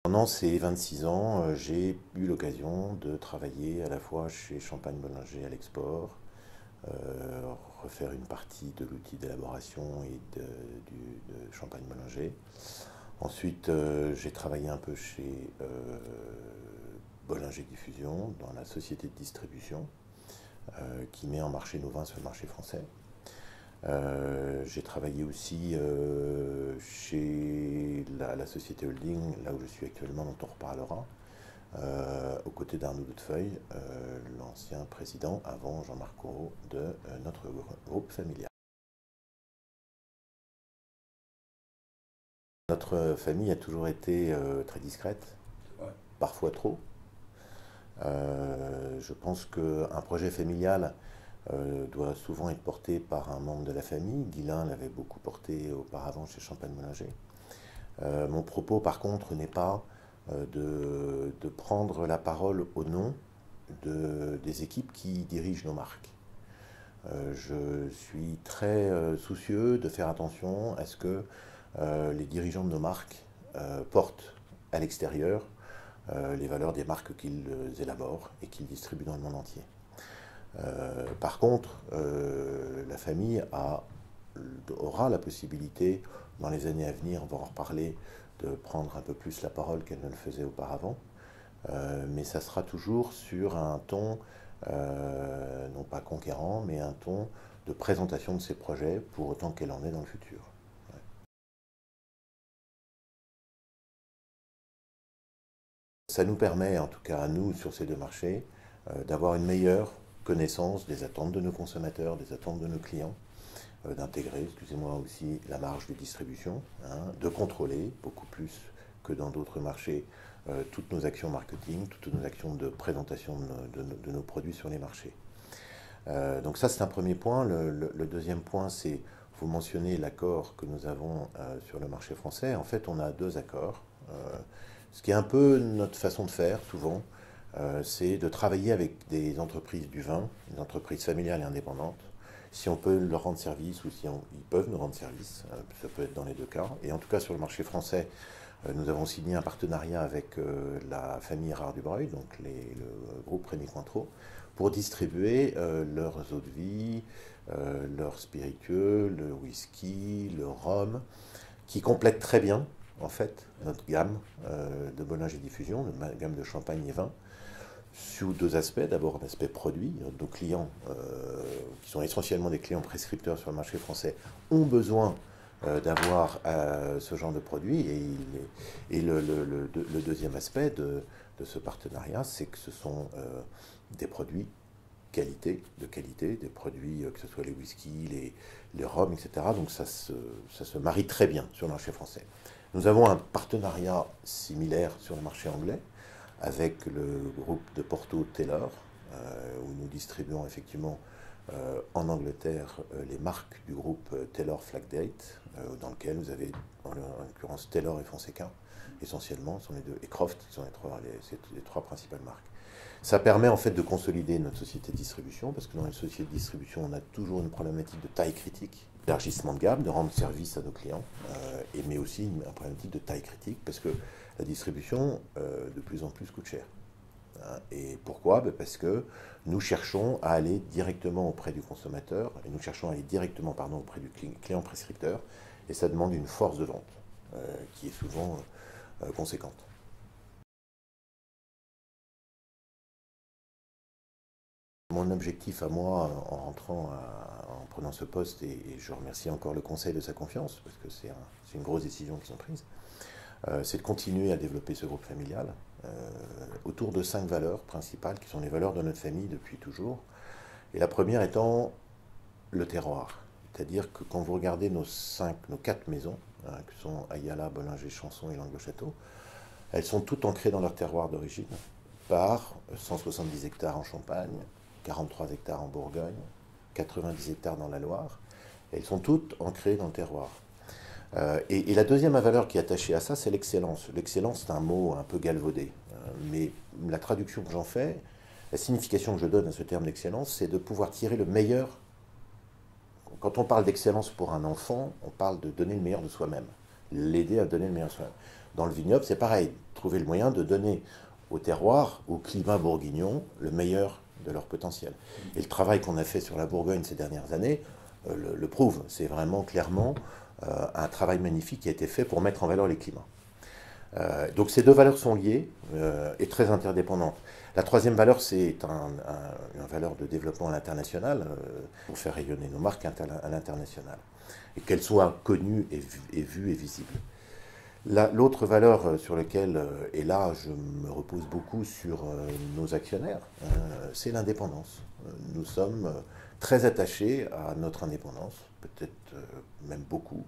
Pendant ces 26 ans, j'ai eu l'occasion de travailler à la fois chez Champagne Bollinger à l'export, refaire une partie de l'outil d'élaboration de Champagne Bollinger. Ensuite, j'ai travaillé un peu chez Bollinger Diffusion, dans la société de distribution, qui met en marché nos vins sur le marché français. J'ai travaillé aussi chez la société holding, là où je suis actuellement, dont on reparlera, aux côtés d'Arnaud Doutefeuille, l'ancien président, avant Jean-Marc Corot, de notre groupe familial. Notre famille a toujours été très discrète, Ouais. parfois trop. Je pense qu'un projet familial doit souvent être porté par un membre de la famille. Guylain l'avait beaucoup porté auparavant chez Champagne Bollinger. Mon propos, par contre, n'est pas de prendre la parole au nom des équipes qui dirigent nos marques. Je suis très soucieux de faire attention à ce que les dirigeants de nos marques portent à l'extérieur les valeurs des marques qu'ils élaborent et qu'ils distribuent dans le monde entier. Par contre, la famille aura la possibilité, dans les années à venir, on va en reparler, de prendre un peu plus la parole qu'elle ne le faisait auparavant. Mais ça sera toujours sur un ton, non pas conquérant, mais un ton de présentation de ses projets, pour autant qu'elle en est dans le futur. Ouais. Ça nous permet, en tout cas à nous, sur ces deux marchés, d'avoir une meilleure connaissance des attentes de nos consommateurs, des attentes de nos clients, d'intégrer, excusez-moi aussi, la marge de distribution, hein, de contrôler beaucoup plus que dans d'autres marchés toutes nos actions marketing, toutes nos actions de présentation de nos produits sur les marchés. Donc ça, c'est un premier point. Le deuxième point, c'est, vous mentionnez l'accord que nous avons sur le marché français. En fait, on a deux accords. Ce qui est un peu notre façon de faire, souvent, c'est de travailler avec des entreprises du vin, des entreprises familiales et indépendantes, si on peut leur rendre service ou si ils peuvent nous rendre service. Ça peut être dans les deux cas. Et en tout cas, sur le marché français, nous avons signé un partenariat avec la famille Erard Dubreuil, donc le groupe Rémy Cointreau, pour distribuer leurs eaux de vie, leurs spiritueux, le whisky, le rhum, qui complètent très bien, en fait, notre gamme de Bollinger Diffusion, notre gamme de champagne et vin, sous deux aspects. D'abord, l'aspect produit. Nos clients, qui sont essentiellement des clients prescripteurs sur le marché français, ont besoin d'avoir ce genre de produit. Et le deuxième aspect de ce partenariat, c'est que ce sont des produits de qualité, des produits, que ce soit les whisky, les rhums, etc. Donc ça se marie très bien sur le marché français. Nous avons un partenariat similaire sur le marché anglais, avec le groupe de Porto Taylor, où nous distribuons effectivement en Angleterre les marques du groupe Taylor Flag Date, dans lequel vous avez en l'occurrence Taylor et Fonseca, essentiellement, sont les deux, et Croft, qui sont les trois principales marques. Ça permet en fait de consolider notre société de distribution, parce que dans une société de distribution, on a toujours une problématique de taille critique, d'élargissement de gamme, de rendre service à nos clients, mais aussi une problématique de taille critique, parce que la distribution, de plus en plus, coûte cher. Et pourquoi? Parce que nous cherchons à aller directement auprès du consommateur, et nous cherchons à aller directement auprès du client prescripteur, et ça demande une force de vente qui est souvent conséquente. Mon objectif à moi, en rentrant, en prenant ce poste, et je remercie encore le Conseil de sa confiance, parce que c'est une grosse décision qu'ils ont prise, c'est de continuer à développer ce groupe familial autour de 5 valeurs principales, qui sont les valeurs de notre famille depuis toujours. Et la première étant le terroir. C'est-à-dire que quand vous regardez nos 4 maisons, que sont Ayala, Bollinger, Chanson et Langues-le-Château, elles sont toutes ancrées dans leur terroir d'origine, par 170 hectares en Champagne, 43 hectares en Bourgogne, 90 hectares dans la Loire. Elles sont toutes ancrées dans le terroir. Et la deuxième valeur qui est attachée à ça, c'est l'excellence. L'excellence, c'est un mot un peu galvaudé. Mais la traduction que j'en fais, la signification que je donne à ce terme d'excellence, c'est de pouvoir tirer le meilleur. Quand on parle d'excellence pour un enfant, on parle de donner le meilleur de soi-même, l'aider à donner le meilleur de soi-même. dans le vignoble, c'est pareil, trouver le moyen de donner au terroir, au climat bourguignon, le meilleur de leur potentiel. Et le travail qu'on a fait sur la Bourgogne ces dernières années le prouve. C'est vraiment clairement un travail magnifique qui a été fait pour mettre en valeur les climats. Donc ces deux valeurs sont liées et très interdépendantes. La troisième valeur, c'est une valeur de développement à l'international, pour faire rayonner nos marques à l'international, et qu'elles soient connues et vues et visibles. L'autre valeur sur laquelle, et là je me repose beaucoup sur nos actionnaires, c'est l'indépendance. Nous sommes très attachés à notre indépendance, peut-être même beaucoup.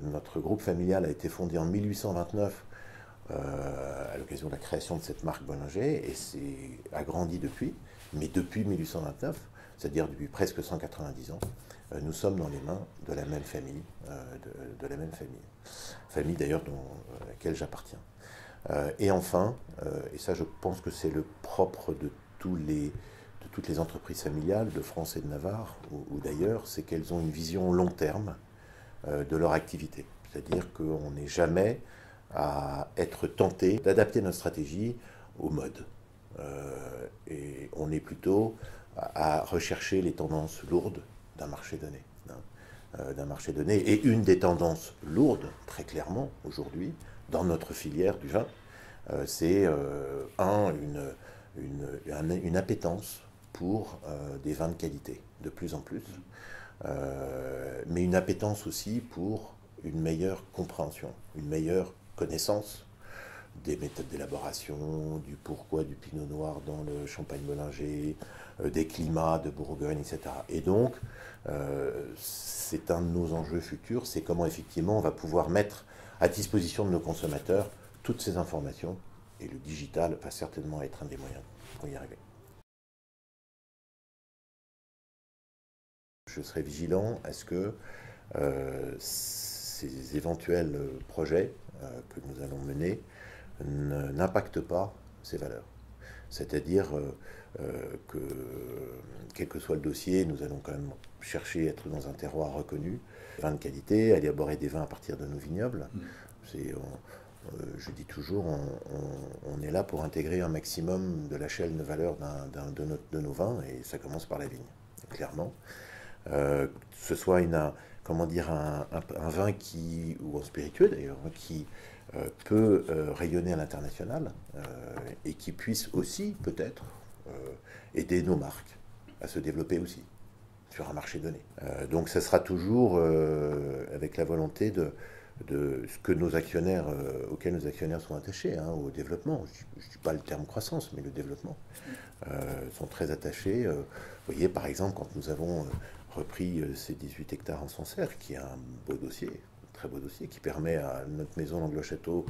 Notre groupe familial a été fondé en 1829 à l'occasion de la création de cette marque Bollinger et s'est agrandi depuis, mais depuis 1829, c'est-à-dire depuis presque 190 ans, nous sommes dans les mains de la même famille, famille d'ailleurs à laquelle j'appartiens. Et enfin, et ça je pense que c'est le propre de toutes les entreprises familiales de France et de Navarre ou d'ailleurs, c'est qu'elles ont une vision long terme de leur activité. C'est-à-dire qu'on n'est jamais à être tenté d'adapter notre stratégie au mode. Et on est plutôt à rechercher les tendances lourdes d'un marché donné. Et une des tendances lourdes, très clairement, aujourd'hui, dans notre filière du vin, c'est une appétence pour des vins de qualité, de plus en plus. Mais une appétence aussi pour une meilleure compréhension, une meilleure connaissance des méthodes d'élaboration, du pourquoi du pinot noir dans le champagne Bollinger, des climats de Bourgogne, etc. Et donc, c'est un de nos enjeux futurs, c'est comment effectivement on va pouvoir mettre à disposition de nos consommateurs toutes ces informations, et le digital va certainement être un des moyens pour y arriver. Je serai vigilant à ce que ces éventuels projets que nous allons mener n'impactent pas ces valeurs. C'est-à-dire que, quel que soit le dossier, nous allons quand même chercher à être dans un terroir reconnu, vins de qualité, à élaborer des vins à partir de nos vignobles. Je dis toujours, on est là pour intégrer un maximum de la chaîne de valeur de nos vins, et ça commence par la vigne, clairement. Que ce soit un vin ou un spiritueux d'ailleurs, qui peut rayonner à l'international et qui puisse aussi peut-être aider nos marques à se développer aussi sur un marché donné. Donc ça sera toujours avec la volonté de ce que nos actionnaires, auquel nos actionnaires sont attachés, au développement. Je ne dis pas le terme croissance, mais le développement, sont très attachés. Vous voyez, par exemple, quand nous avons repris ces 18 hectares en Sancerre, qui est un beau dossier, un très beau dossier, qui permet à notre maison Langlois-Château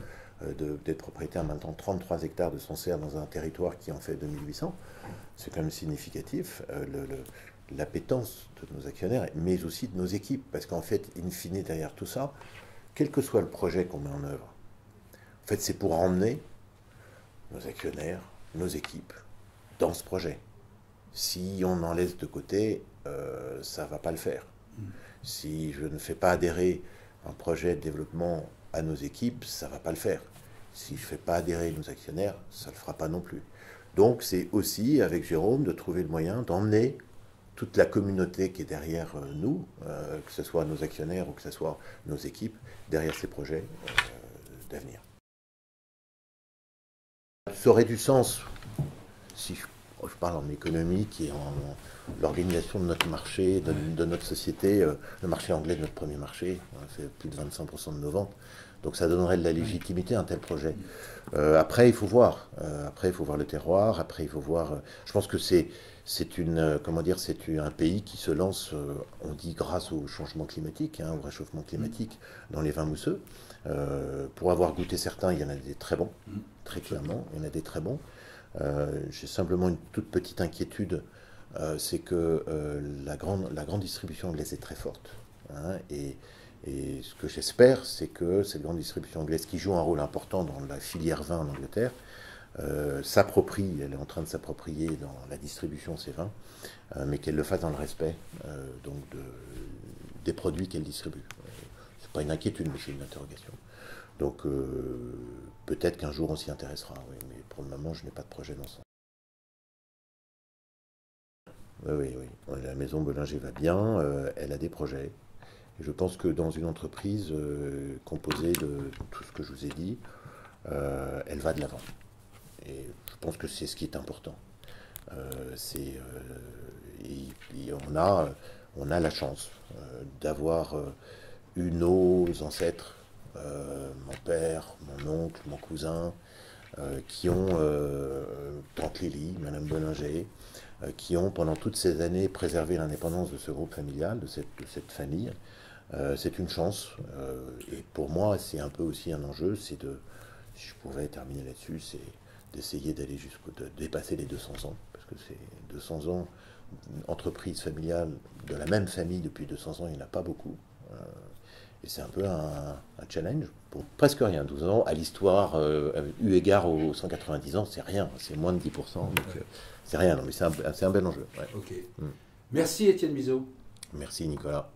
d'être propriétaire maintenant 33 hectares de Sancerre dans un territoire qui en fait 2800. C'est quand même significatif. L'appétence de nos actionnaires, mais aussi de nos équipes, parce qu'en fait, in fine, derrière tout ça, quel que soit le projet qu'on met en œuvre, en fait, c'est pour emmener nos actionnaires, nos équipes, dans ce projet. Si on en laisse de côté, ça ne va pas le faire. Si je ne fais pas adhérer un projet de développement à nos équipes, ça ne va pas le faire. Si je ne fais pas adhérer nos actionnaires, ça ne le fera pas non plus. Donc c'est aussi, avec Jérôme, de trouver le moyen d'emmener toute la communauté qui est derrière nous, que ce soit nos actionnaires ou que ce soit nos équipes, derrière ces projets d'avenir. Ça aurait du sens, si je parle en économie, qui est en l'organisation de notre marché, de notre société, le marché anglais de notre premier marché, c'est plus de 25% de nos ventes, donc ça donnerait de la légitimité à un tel projet. Après, il faut voir. Après, il faut voir le terroir. Après, il faut voir. Je pense que c'est un pays qui se lance, on dit grâce au changement climatique, au réchauffement climatique, dans les vins mousseux. Pour avoir goûté certains, il y en a des très bons, très clairement, il y en a des très bons. J'ai simplement une toute petite inquiétude, c'est que la grande distribution anglaise est très forte. Et ce que j'espère, c'est que cette grande distribution anglaise, qui joue un rôle important dans la filière vin en Angleterre, elle est en train de s'approprier dans la distribution de ces vins, mais qu'elle le fasse dans le respect des produits qu'elle distribue. C'est pas une inquiétude, mais c'est une interrogation. Donc peut-être qu'un jour on s'y intéressera, oui, mais pour le moment je n'ai pas de projet dans ça. Oui, oui, oui. La maison Bollinger va bien, elle a des projets. Et je pense que dans une entreprise composée de tout ce que je vous ai dit, elle va de l'avant. Et je pense que c'est ce qui est important. On a la chance d'avoir eu nos ancêtres, mon père, mon oncle, mon cousin, qui ont, Tante Lily, Madame Bollinger, qui ont pendant toutes ces années préservé l'indépendance de ce groupe familial, de cette famille. C'est une chance. Et pour moi, c'est un peu aussi un enjeu, c'est de, si je pouvais terminer là-dessus, c'est d'essayer d'aller de dépasser les 200 ans, parce que c'est 200 ans, une entreprise familiale de la même famille depuis 200 ans, il n'y en a pas beaucoup. Et c'est un peu un challenge pour presque rien. 12 ans, à l'histoire, eu égard aux 190 ans, c'est rien, c'est moins de 10%. Donc, c'est rien, non, mais c'est un bel enjeu. Ouais. Ok. Merci Étienne Bizot. Merci Nicolas.